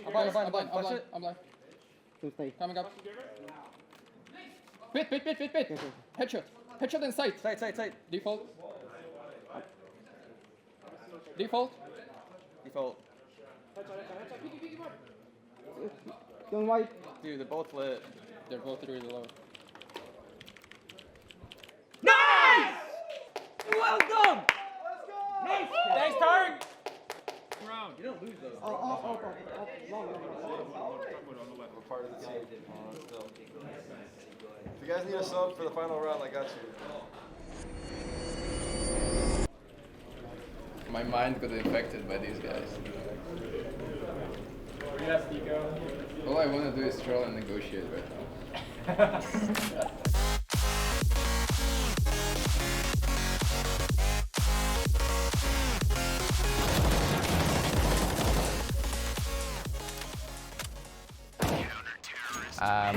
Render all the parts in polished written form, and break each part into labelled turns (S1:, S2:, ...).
S1: I'm blind.
S2: Two stay.
S1: Coming up. Bit. Headshot. Headshot in sight.
S3: Sight.
S1: Default.
S3: Default.
S2: Going white.
S3: Dude, they're both lit.
S1: They're both really low.
S3: Nice! Well done! Nice! Thanks, Tarek! You don't lose those.
S2: Long.
S3: We're part of the team. If you guys need a sub for the final round, I got you.
S1: My mind got infected by these guys.
S4: Yes, Nico.
S1: All I want to do is troll and negotiate right now.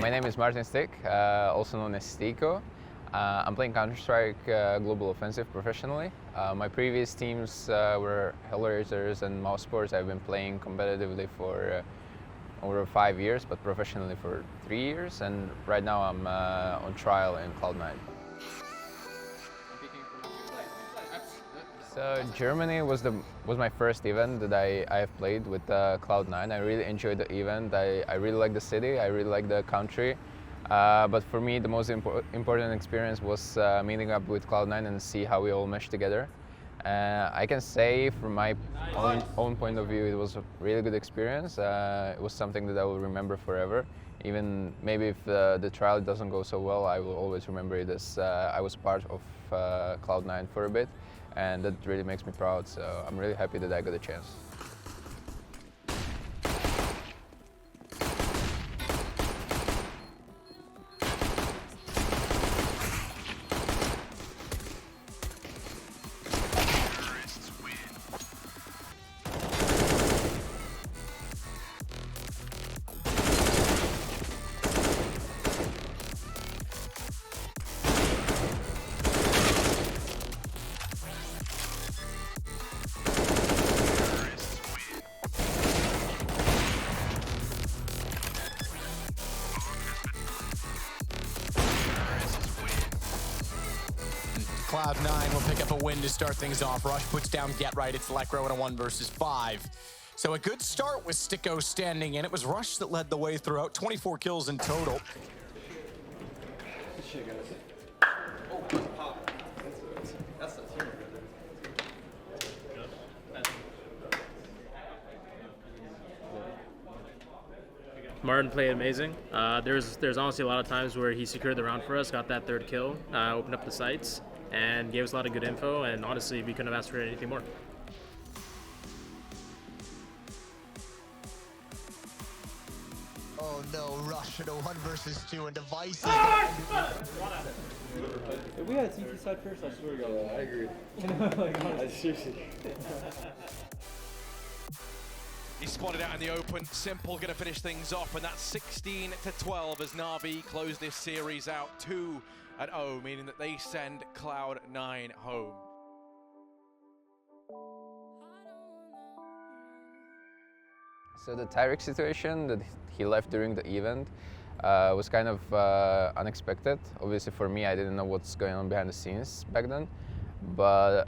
S5: My name is Martin Stick, also known as Stiko. I'm playing Counter-Strike Global Offensive professionally. My previous teams were Hellraisers and Mouse Sports. I've been playing competitively for over 5 years, but professionally for 3 years. And right now I'm on trial in Cloud9. So Germany was my first event that I have played with Cloud9. I really enjoyed the event. I really like the city. I really like the country. But for me, the most important experience was meeting up with Cloud9 and see how we all mesh together. I can say, from my own point of view, it was a really good experience. It was something that I will remember forever. Even maybe if the trial doesn't go so well, I will always remember it as I was part of Cloud9 for a bit, and that really makes me proud. So I'm really happy that I got a chance.
S6: Cloud9 will pick up a win to start things off. Rush puts down Get Right. It's Lekro in a 1 versus 5. So a good start with Sticko standing in. It was Rush that led the way throughout. 24 kills in total.
S4: Martin played amazing. There's honestly a lot of times where he secured the round for us, got that third kill, opened up the sights, and gave us a lot of good info, and honestly, we couldn't have asked for anything more.
S6: Oh no, Rush in a 1 versus 2 and Devices.
S7: If we had a CT side first, I swear to God.
S3: I agree.
S7: Seriously.
S8: He spotted out in the open. Simple going to finish things off, and that's 16-12 as Na'Vi close this series out 2-0, meaning that they send Cloud9 home.
S5: So the Tyreek situation that he left during the event was kind of unexpected. Obviously for me, I didn't know what's going on behind the scenes back then. But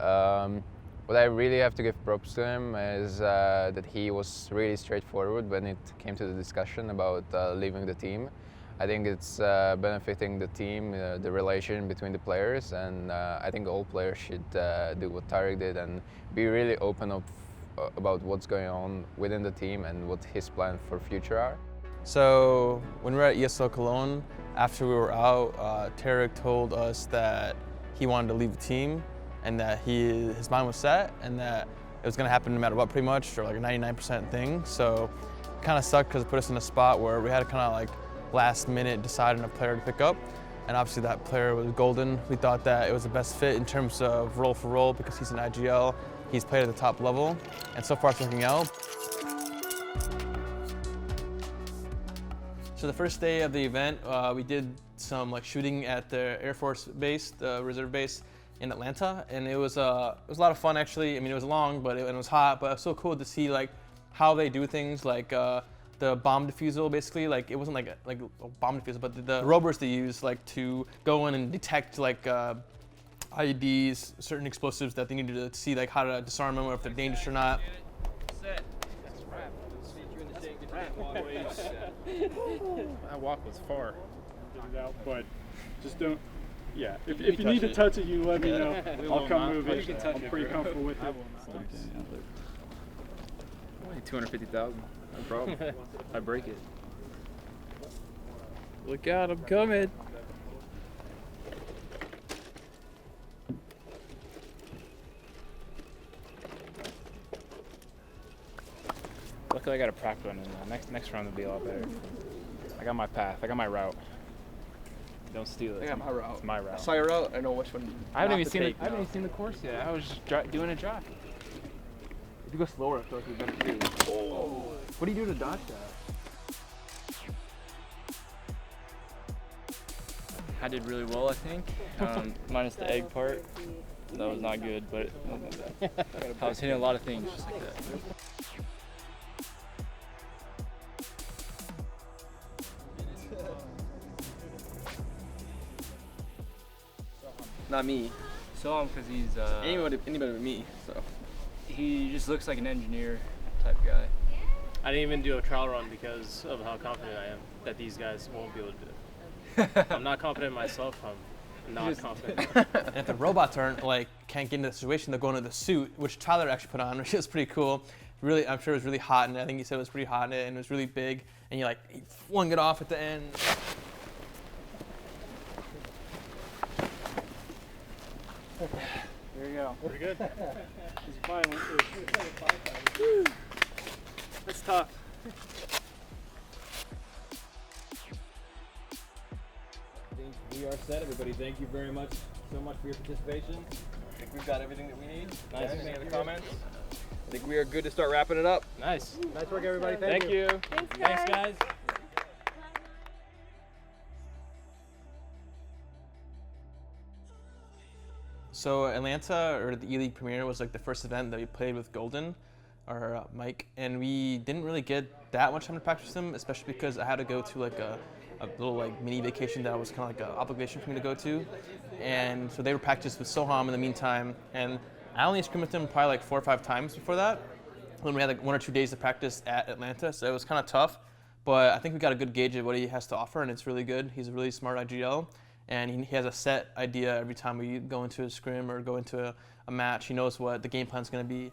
S5: what I really have to give props to him is that he was really straightforward when it came to the discussion about leaving the team. I think it's benefiting the team, the relation between the players, and I think all players should do what Tarek did and be really open up about what's going on within the team and what his plans for future are.
S9: So when we were at ESL Cologne, after we were out, Tarek told us that he wanted to leave the team and that his mind was set and that it was going to happen no matter what, pretty much, or like a 99% thing. So it kind of sucked because it put us in a spot where we had to kind of like last minute decide on a player to pick up. And obviously that player was golden. We thought that it was the best fit in terms of role for role because he's an IGL. He's played at the top level, and so far it's working out. So the first day of the event, we did some like shooting at the Air Force base, the reserve base in Atlanta, and it was a lot of fun actually. I mean, it was long, but it was hot, but it was so cool to see like how they do things. Like the bomb defusal, basically. Like, it wasn't like a bomb defusal, but the rovers they use like to go in and detect like IEDs, certain explosives that they needed to see like how to disarm them or if they're dangerous or not.
S4: That walk was far.
S7: But just don't. Yeah, if you need to touch it, you let me know. I'll come move it. I'm pretty comfortable with it.
S1: Only 250,000. No problem. I break it. Look out! I'm coming.
S10: Luckily, I got a prac one, and next round will be a lot better. I got my path. I got my route. Don't steal it.
S3: I got my route.
S10: It's my route.
S3: I saw your route. I know which one.
S10: I haven't even seen it. I haven't even seen the course yet. I was just doing a drive.
S3: If you go slower, I feel like you're better too. Oh. What do you do to dodge that?
S11: I did really well, I think. Minus the egg part. That was not good, but I was hitting a lot of things just like that.
S3: Not me.
S11: Saw him because he's
S3: Anybody but me. So
S11: he just looks like an engineer type guy.
S4: I didn't even do a trial run because of how confident I am that these guys won't be able to do it. I'm not confident in myself. I'm not confident.
S9: And if the robots aren't like can't get into the situation, they'll go into the suit, which Tyler actually put on, which is pretty cool. Really, I'm sure it was really hot, and I think he said it was pretty hot in it, and it was really big, and he flung it off at the end.
S7: There you go.
S4: Pretty good.
S7: It's fine. That's tough.
S12: I think we are set, everybody. Thank you very much so much for your participation.
S3: I think we've got everything that we need.
S12: Nice.
S3: Anything in the comments? I think we are good to start wrapping it up.
S4: Nice.
S7: Nice work, everybody.
S4: Thank you.
S10: Thanks, guys.
S9: So Atlanta, or the E-League premiere, was like the first event that we played with Golden, or Mike, and we didn't really get that much time to practice them, especially because I had to go to like a little like mini vacation that was kind of like an obligation for me to go to, and so they were practiced with Soham in the meantime, and I only scrimed with him probably like 4 or 5 times before that, when we had like 1 or 2 days to practice at Atlanta, so it was kind of tough, but I think we got a good gauge of what he has to offer, and it's really good. He's a really smart IGL. And he has a set idea every time we go into a scrim or go into a match. He knows what the game plan is going to be.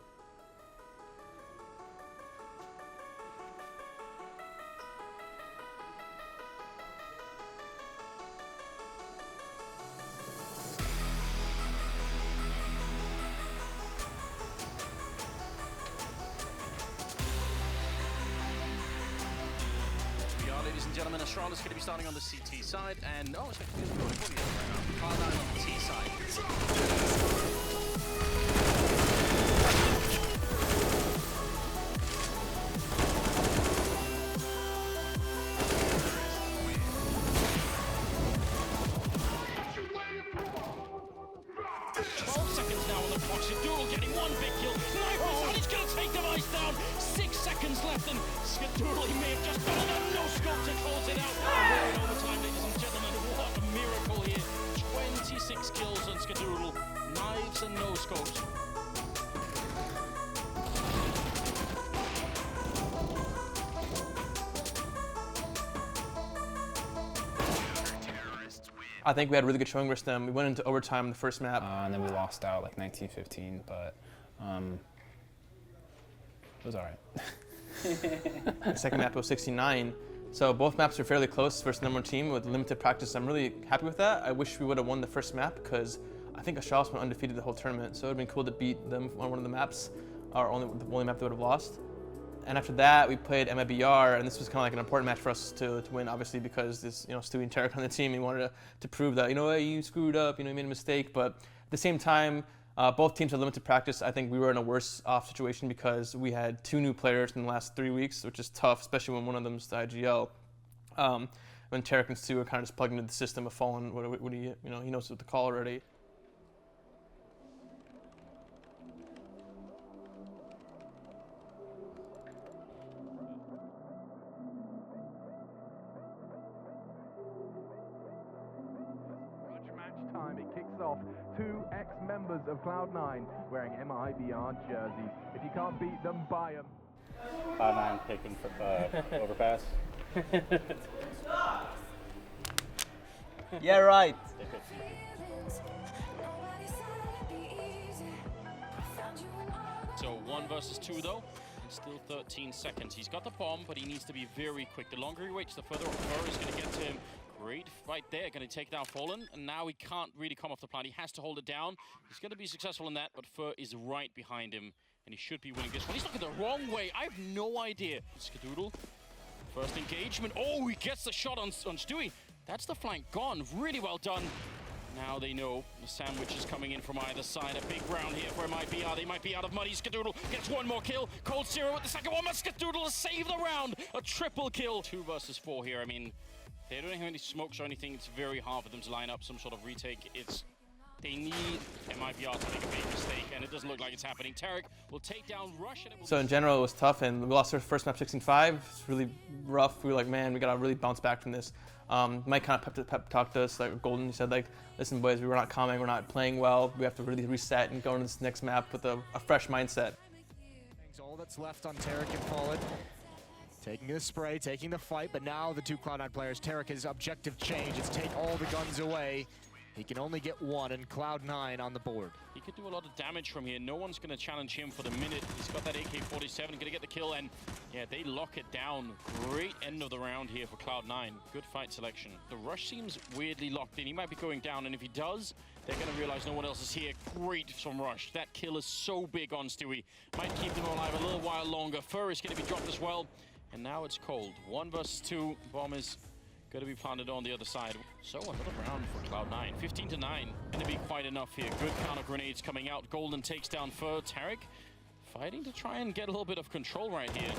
S8: Ladies and gentlemen, Astrala's going to be starting on the CT side, and it's going to be Cloud9 on the T side.
S6: Skadooral getting 1 big kill. Snipers, and he's going to take the ice down. 6 seconds left, and Skadooral, he may have just done enough. No scope to close it out. We're in overtime, ladies and gentlemen. What a miracle here. 26 kills on Skadooral. Knives and no scopes.
S9: I think we had a really good showing versus them. We went into overtime the first map.
S10: And then we lost out like 19-15, but it was all right.
S9: The second map was 69. So both maps are fairly close versus number 1 team with limited practice. I'm really happy with that. I wish we would have won the first map because I think Astralis went undefeated the whole tournament. So it would have been cool to beat them on one of the maps, or the only map they would have lost. And after that, we played MIBR, and this was kind of like an important match for us to win, obviously, because this, Stewie and Tarek on the team, he wanted to prove that, hey, you screwed up, you made a mistake. But at the same time, both teams had limited practice. I think we were in a worse off situation because we had 2 new players in the last 3 weeks, which is tough, especially when one of them's the IGL. When Tarek and Stu are kind of just plugged into the system of Fallen, he knows what to call already.
S13: time. It kicks off. Two ex-members of Cloud9 wearing MIBR jerseys. If you can't beat them, buy them.
S14: Cloud9 picking for overpass.
S15: Yeah, right.
S6: So 1 versus 2 though. Still 13 seconds. He's got the bomb, but he needs to be very quick. The longer he waits, the further Fur is going to get to him. Great fight there. Going to take down Fallen, and now he can't really come off the plant. He has to hold it down. He's going to be successful in that, but Fur is right behind him, and he should be winning this one. He's looking the wrong way. I have no idea. Skadoodle. First engagement. Oh, he gets the shot on Stewie. That's the flank gone. Really well done. Now they know the sandwich is coming in from either side. A big round here for MIBR. They might be out of money. Skadoodle gets one more kill. Cold Zero with the second one. But Skadoodle has saved the round. A triple kill. 2 versus 4 here. I mean, they don't have any smokes or anything. It's very hard for them to line up some sort of retake. They need MIBR to make a big mistake, and it doesn't look like it's happening. Tarek will take down Rush. And
S9: So in general, it was tough, and we lost our first map 16-5. It's really rough. We were like, man, we gotta really bounce back from this. Mike kind of pep talked to us, like Golden. He said, like, listen, boys, we were not coming. We're not playing well. We have to really reset and go into this next map with a fresh mindset.
S16: All that's left on Tarek and Fallen. Taking the spray, taking the fight, but now the two Cloud9 players, Tarek, his objective change. It's take all the guns away. He can only get one, and Cloud9 on the board.
S6: He could do a lot of damage from here. No one's going to challenge him for the minute. He's got that AK-47, going to get the kill, and yeah, they lock it down. Great end of the round here for Cloud9. Good fight selection. The Rush seems weirdly locked in. He might be going down, and if he does, they're going to realize no one else is here. Great from Rush. That kill is so big on Stewie. Might keep them alive a little while longer. Fur is going to be dropped as well, and now it's cold. 1 versus 2. Bomb is going to be planted on the other side. So another round for Cloud9. 15-9. Going to be quite enough here. Good counter grenades coming out. Golden takes down Fur. Tarek fighting to try and get a little bit of control right here.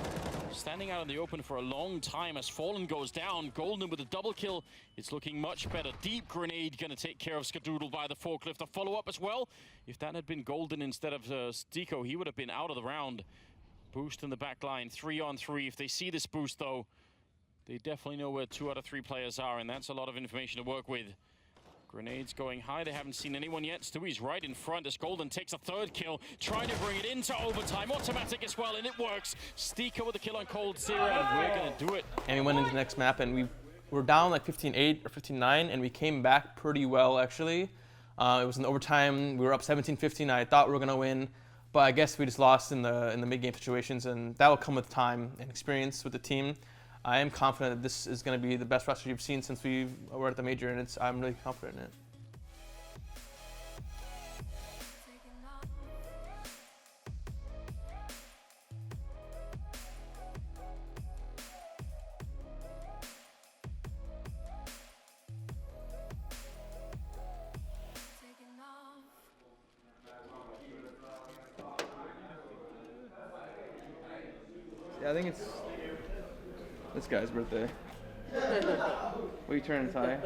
S6: Standing out in the open for a long time as Fallen goes down. Golden with a double kill. It's looking much better. Deep grenade going to take care of Skadoodle by the forklift. A follow-up as well. If that had been Golden instead of Stiko, he would have been out of the round. Boost in the back line. 3-on-3. If they see this boost, though, they definitely know where 2 out of 3 players are, and that's a lot of information to work with. Grenades going high. They haven't seen anyone yet. Stewie's right in front as Golden takes a 3rd kill, trying to bring it into overtime. Automatic as well, and it works. Stika with the kill on Cold Zero, and we're going to do it.
S9: And we went into the next map, and we were down like 15-8 or 15-9, and we came back pretty well, actually. It was in the overtime. We were up 17-15. I thought we were going to win, but I guess we just lost in the mid-game situations, and that will come with time and experience with the team. I am confident that this is going to be the best roster you've seen since we were at the major, and I'm really confident in it.
S3: Yeah, I think it's this guy's birthday. What are you turning, Ty?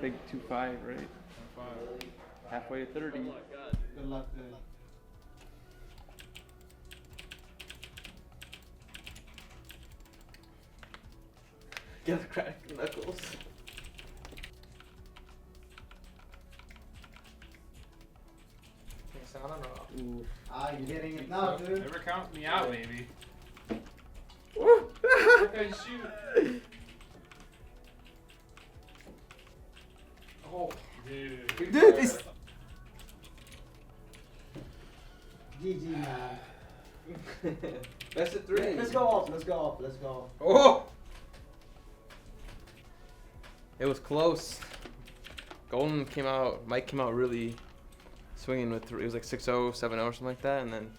S3: Big 2-5, right? 5. Halfway to 30.
S2: Good luck, dude.
S3: Get the cracked knuckles.
S2: Ooh. Ah, you're getting it now, dude.
S17: Never count me out, baby.
S3: I shoot. Oh, dude.
S2: Dude, this. GG, man.
S3: Best of 3.
S2: Let's go off. Let's go off. Let's go off.
S3: Oh!
S9: It was close. Golden came out, Mike came out really swinging with, it was like 6-0, 7-0 or something like that, and then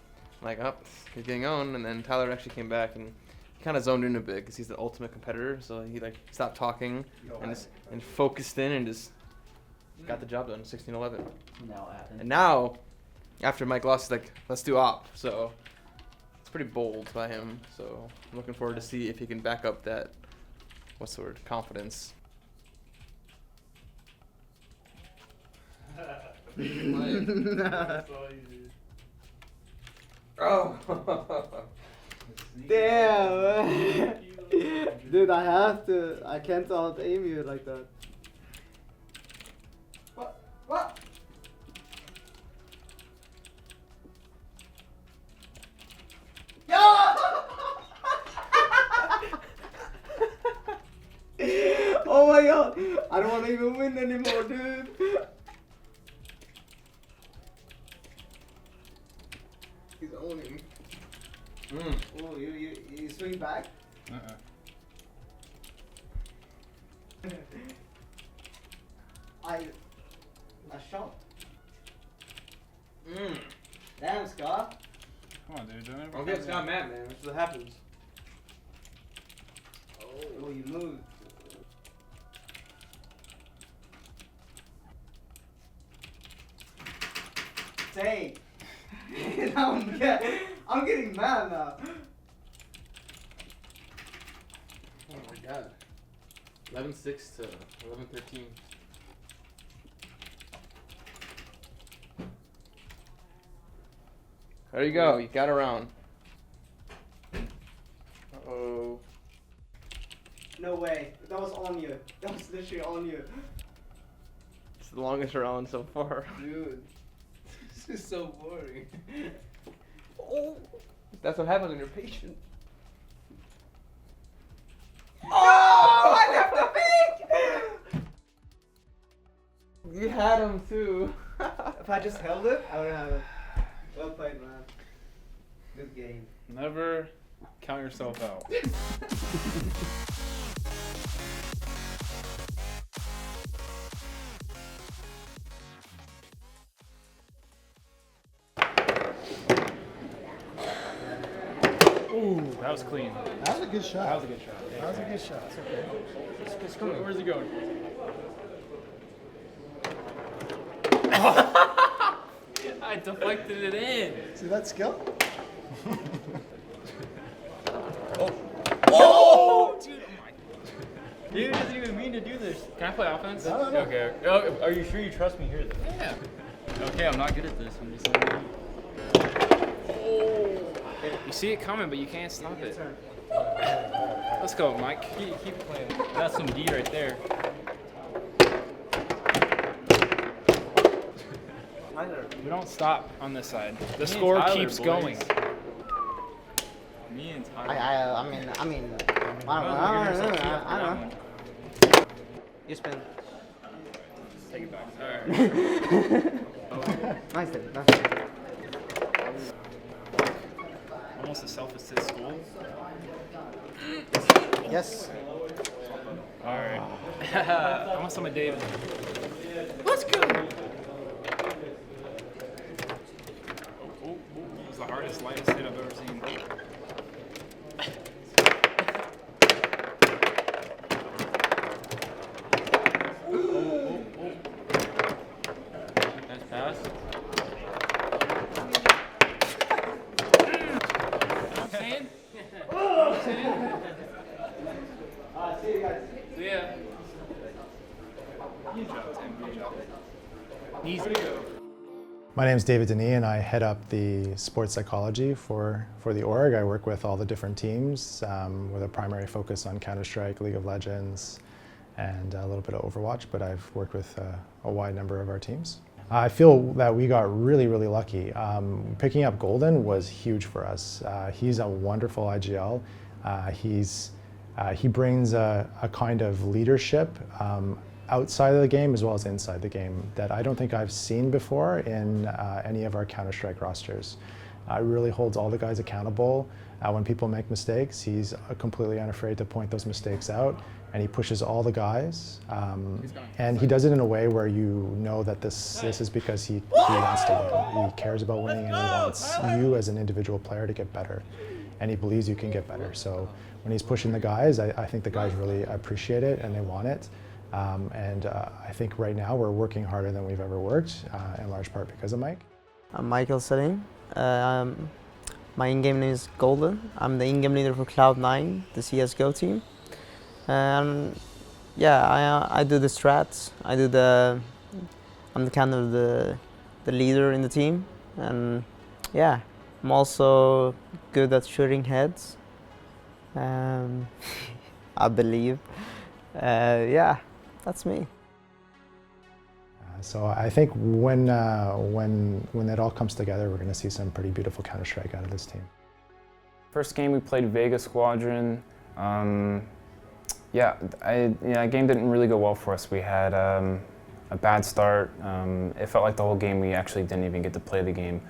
S9: like, oh, he's getting on, and then Tyler actually came back and he kind of zoned in a bit because he's the ultimate competitor, so he like stopped talking and focused in and just got the job done, 16-11. And now, after Mike lost, he's like, let's do op, so it's pretty bold by him, so I'm looking forward to see if he can back up that, what's the word, confidence.
S2: Oh. Damn. Dude, I have to. I can't out aim you like that. What? more, dude.
S3: He's owning.
S2: Oh, you swing back? I shot. Damn, Scott.
S10: Come on, dude. Don't ever
S3: Don't get Scott mad, man. This is what happens.
S2: Oh, you moved. Say. I'm getting mad now.
S3: Oh my god. 11-6 to 11-13. There you go. You got around. Uh-oh.
S2: No way. That was on you. That was literally on you.
S3: It's the longest round so far.
S1: Dude, this is so boring.
S3: Oh. That's what happens when you're patient.
S2: Oh! I left the peak!
S3: You had him too.
S2: If I just held it, I would have it. Well played, man. Good game.
S10: Never count yourself out. Ooh, that was clean.
S15: That was a good shot.
S10: That was a good shot.
S15: That was a good shot. It's okay.
S10: It's coming. Where's he going?
S11: I deflected it in.
S15: See that skill?
S11: Oh! Dude, Dude doesn't even mean to do this.
S10: Can I play offense?
S15: No.
S11: Okay. Oh, are you sure you trust me here though?
S10: Yeah.
S11: Okay, I'm not good at this. I'm just saying.
S10: You see it coming, but you can't stop it. Let's go, Mike.
S11: Keep playing. That's some D right there.
S10: We don't stop on this side. The score keeps going.
S11: Me and Tyler.
S2: I don't know. You spin.
S10: Take it back. Alright.
S2: Nice then. Nice.
S10: Almost a self-assist goal.
S2: Yes.
S10: Alright. I want some of David. Let's go! It was the hardest, lightest hit I've ever seen.
S11: Nice pass.
S2: See you guys.
S11: See ya.
S10: Good job, Tim. Good job.
S7: Easy.
S15: My name is David Denis, and I head up the sports psychology for the org. I work with all the different teams with a primary focus on Counter-Strike, League of Legends, and a little bit of Overwatch, but I've worked with a wide number of our teams. I feel that we got really, really lucky. Picking up Golden was huge for us. He's a wonderful IGL. He brings a kind of leadership outside of the game as well as inside the game that I don't think I've seen before in any of our Counter-Strike rosters. Really holds all the guys accountable. When people make mistakes, he's completely unafraid to point those mistakes out, and he pushes all the guys. And he does it in a way where you know that this is because he wants to win. He cares about winning, and he wants you as an individual player to get better. And he believes you can get better. So when he's pushing the guys, I think the guys really appreciate it and they want it. I think right now we're working harder than we've ever worked, in large part because of Mike.
S17: I'm Michael Salim. My in-game name is Golden. I'm the in-game leader for Cloud9, the CSGO team. Yeah, I do the strats. I'm the kind of the leader in the team, and yeah, I'm also good at shooting heads. I believe. Yeah, that's me.
S15: So I think when it all comes together, we're going to see some pretty beautiful Counter-Strike out of this team.
S18: First game we played Vega Squadron. Yeah, that game didn't really go well for us. We had a bad start. It felt like the whole game we actually didn't even get to play the game.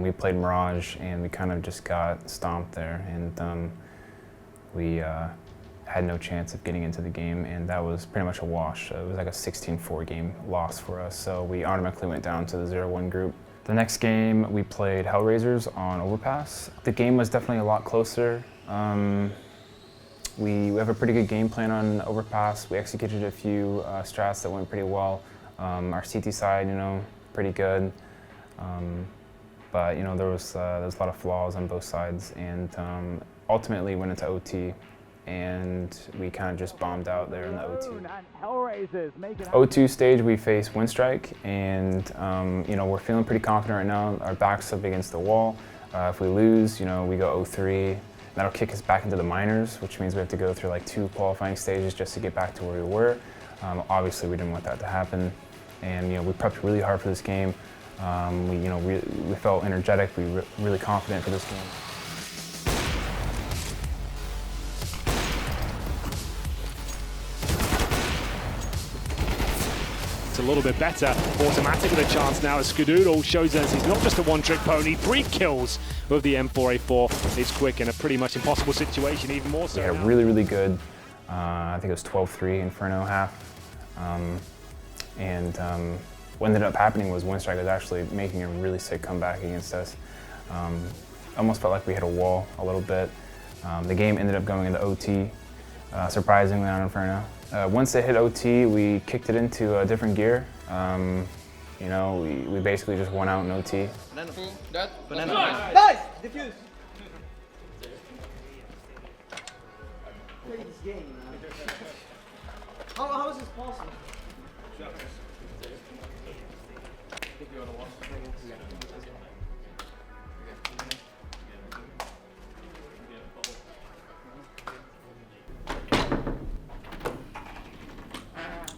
S18: We played Mirage and we kind of just got stomped there, and we had no chance of getting into the game, and that was pretty much a wash. It was like a 16-4 game loss for us, so we automatically went down to the 0-1 group. The next game we played Hellraisers on Overpass. The game was definitely a lot closer. We have a pretty good game plan on Overpass. We executed a few strats that went pretty well. Our CT side, pretty good. But there was a lot of flaws on both sides, and ultimately went into OT, and we kind of just bombed out there in the OT. O2 stage, we face Windstrike, and we're feeling pretty confident right now. Our back's up against the wall. If we lose, we go 0-3. That'll kick us back into the minors, which means we have to go through like 2 qualifying stages just to get back to where we were. Obviously, we didn't want that to happen, and we prepped really hard for this game. We felt energetic. We were really confident for this game.
S19: It's a little bit better. Automatic with a chance now as Skadoodle shows us he's not just a one-trick pony. 3 kills with the M4A4. It's quick in a pretty much impossible situation, even more so.
S18: We had a really, really good, I think it was 12-3 Inferno half. What ended up happening was Windstrike was actually making a really sick comeback against us. Almost felt like we hit a wall a little bit. The game ended up going into OT, surprisingly on Inferno. Once it hit OT, we kicked it into a different gear. We basically just went out in OT.
S2: Banana. Nice! Diffuse! Play this game, man. How is this possible?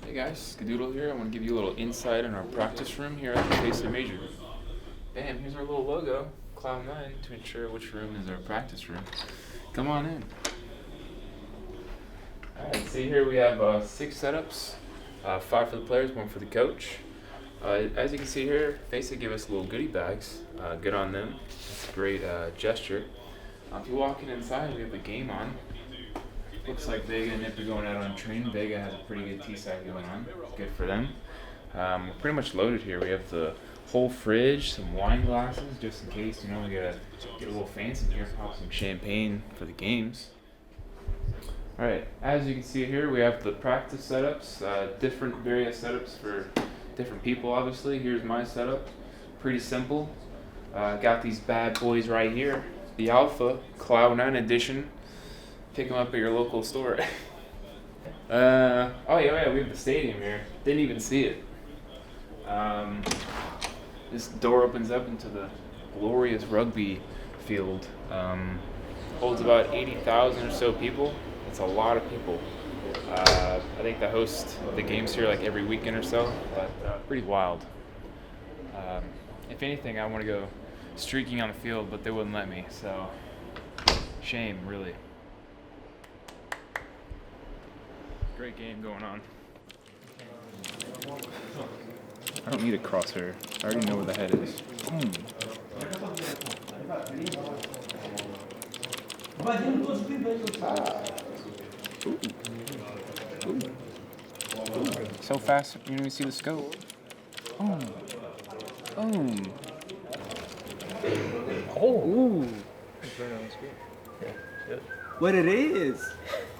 S20: Hey guys, Skadoodle here. I want to give you a little insight on our practice room here at the Face Major. Bam, here's our little logo, Cloud9, to ensure which room is our practice room. Come on in. Alright, see here we have 6 setups, 5 for the players, 1 for the coach. As you can see here, Face gave us little goodie bags. Good on them. That's a great gesture. If you're walking inside, we have the game on. Looks like Vega and Nip are going out on train. Vega has a pretty good T-side going on. Good for them. We're pretty much loaded here. We have the whole fridge, some wine glasses, just in case, we gotta get a little fancy here, pop some champagne for the games. Alright, as you can see here, we have the practice setups, different various setups for different people, obviously. Here's my setup, pretty simple. Got these bad boys right here, the Alpha Cloud9 edition. Pick them up at your local store. Oh yeah, we have the stadium here. Didn't even see it. This door opens up into the glorious rugby field. Holds about 80,000 or so people. It's a lot of people. I think they host the games here like every weekend or so, but pretty wild. If anything, I want to go streaking on the field, but they wouldn't let me, so shame, really. Great game going on. I don't need a crosshair. I already know where the head is. Boom. Ooh. Ooh. So fast, you don't even see the scope. Boom. Boom.
S2: Oh. Ooh. What it is?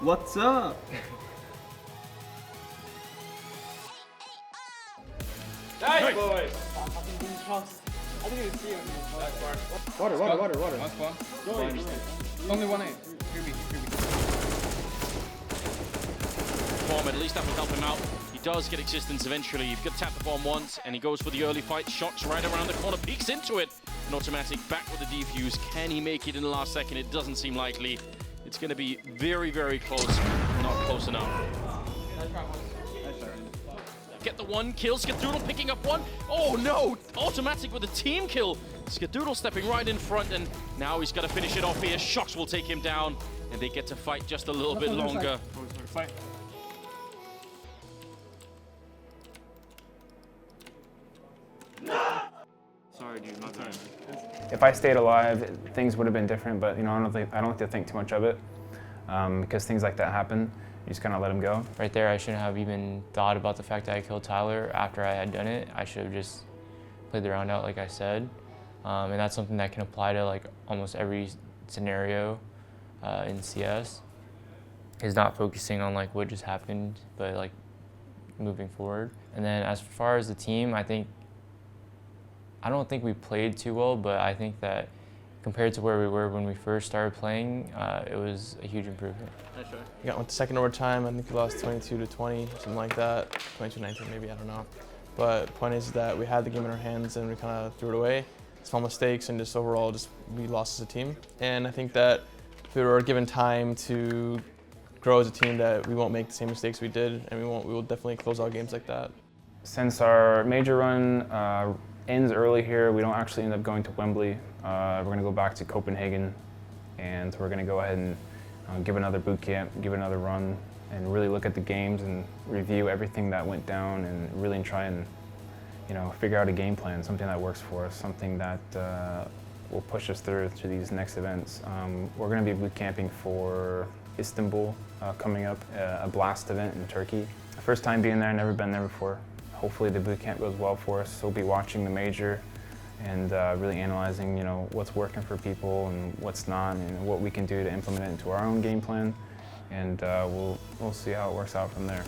S2: What's up?
S20: Nice, boys!
S2: I didn't even see him.
S1: Water. Last one. Only 1 A.
S6: Bomb, at least that will help him out. He does get existence eventually. You've got to tap the bomb once, and he goes for the early fight. Shocks right around the corner, peeks into it. An automatic back with the defuse. Can he make it in the last second? It doesn't seem likely. It's going to be very, very close. Not close enough. Get the 1 kill. Skadoodle picking up 1. Oh no! Automatic with a team kill. Skadoodle stepping right in front, and now he's got to finish it off here. Shocks will take him down, and they get to fight just a little bit longer.
S10: Sorry, dude. My turn.
S18: If I stayed alive, things would have been different, but you know, I don't have to think too much of it because things like that happen. You just kind of let them go.
S11: Right there, I shouldn't have even thought about the fact that I killed Tyler after I had done it. I should have just played the round out like I said. And that's something that can apply to like almost every scenario in CS. Is not focusing on like what just happened, but like moving forward. And then as far as the team, I don't think we played too well, but I think that compared to where we were when we first started playing, it was a huge improvement.
S9: We got went to second overtime. I think we lost 22-20, something like that. 22-19 maybe, I don't know. But the point is that we had the game in our hands and we kind of threw it away. Small mistakes and just overall we lost as a team. And I think that if we were given time to grow as a team, that we won't make the same mistakes we did, and we will definitely close out games like that.
S18: Since our major run ends early here, we don't actually end up going to Wembley. We're going to go back to Copenhagen, and we're going to go ahead and give another boot camp, give another run, and really look at the games and review everything that went down, and really try and figure out a game plan, something that works for us, something that will push us through to these next events. We're going to be boot camping for Istanbul coming up, a blast event in Turkey. First time being there, never been there before. Hopefully the boot camp goes well for us. So we'll be watching the major and really analyzing, what's working for people and what's not, and what we can do to implement it into our own game plan. And we'll see how it works out from there.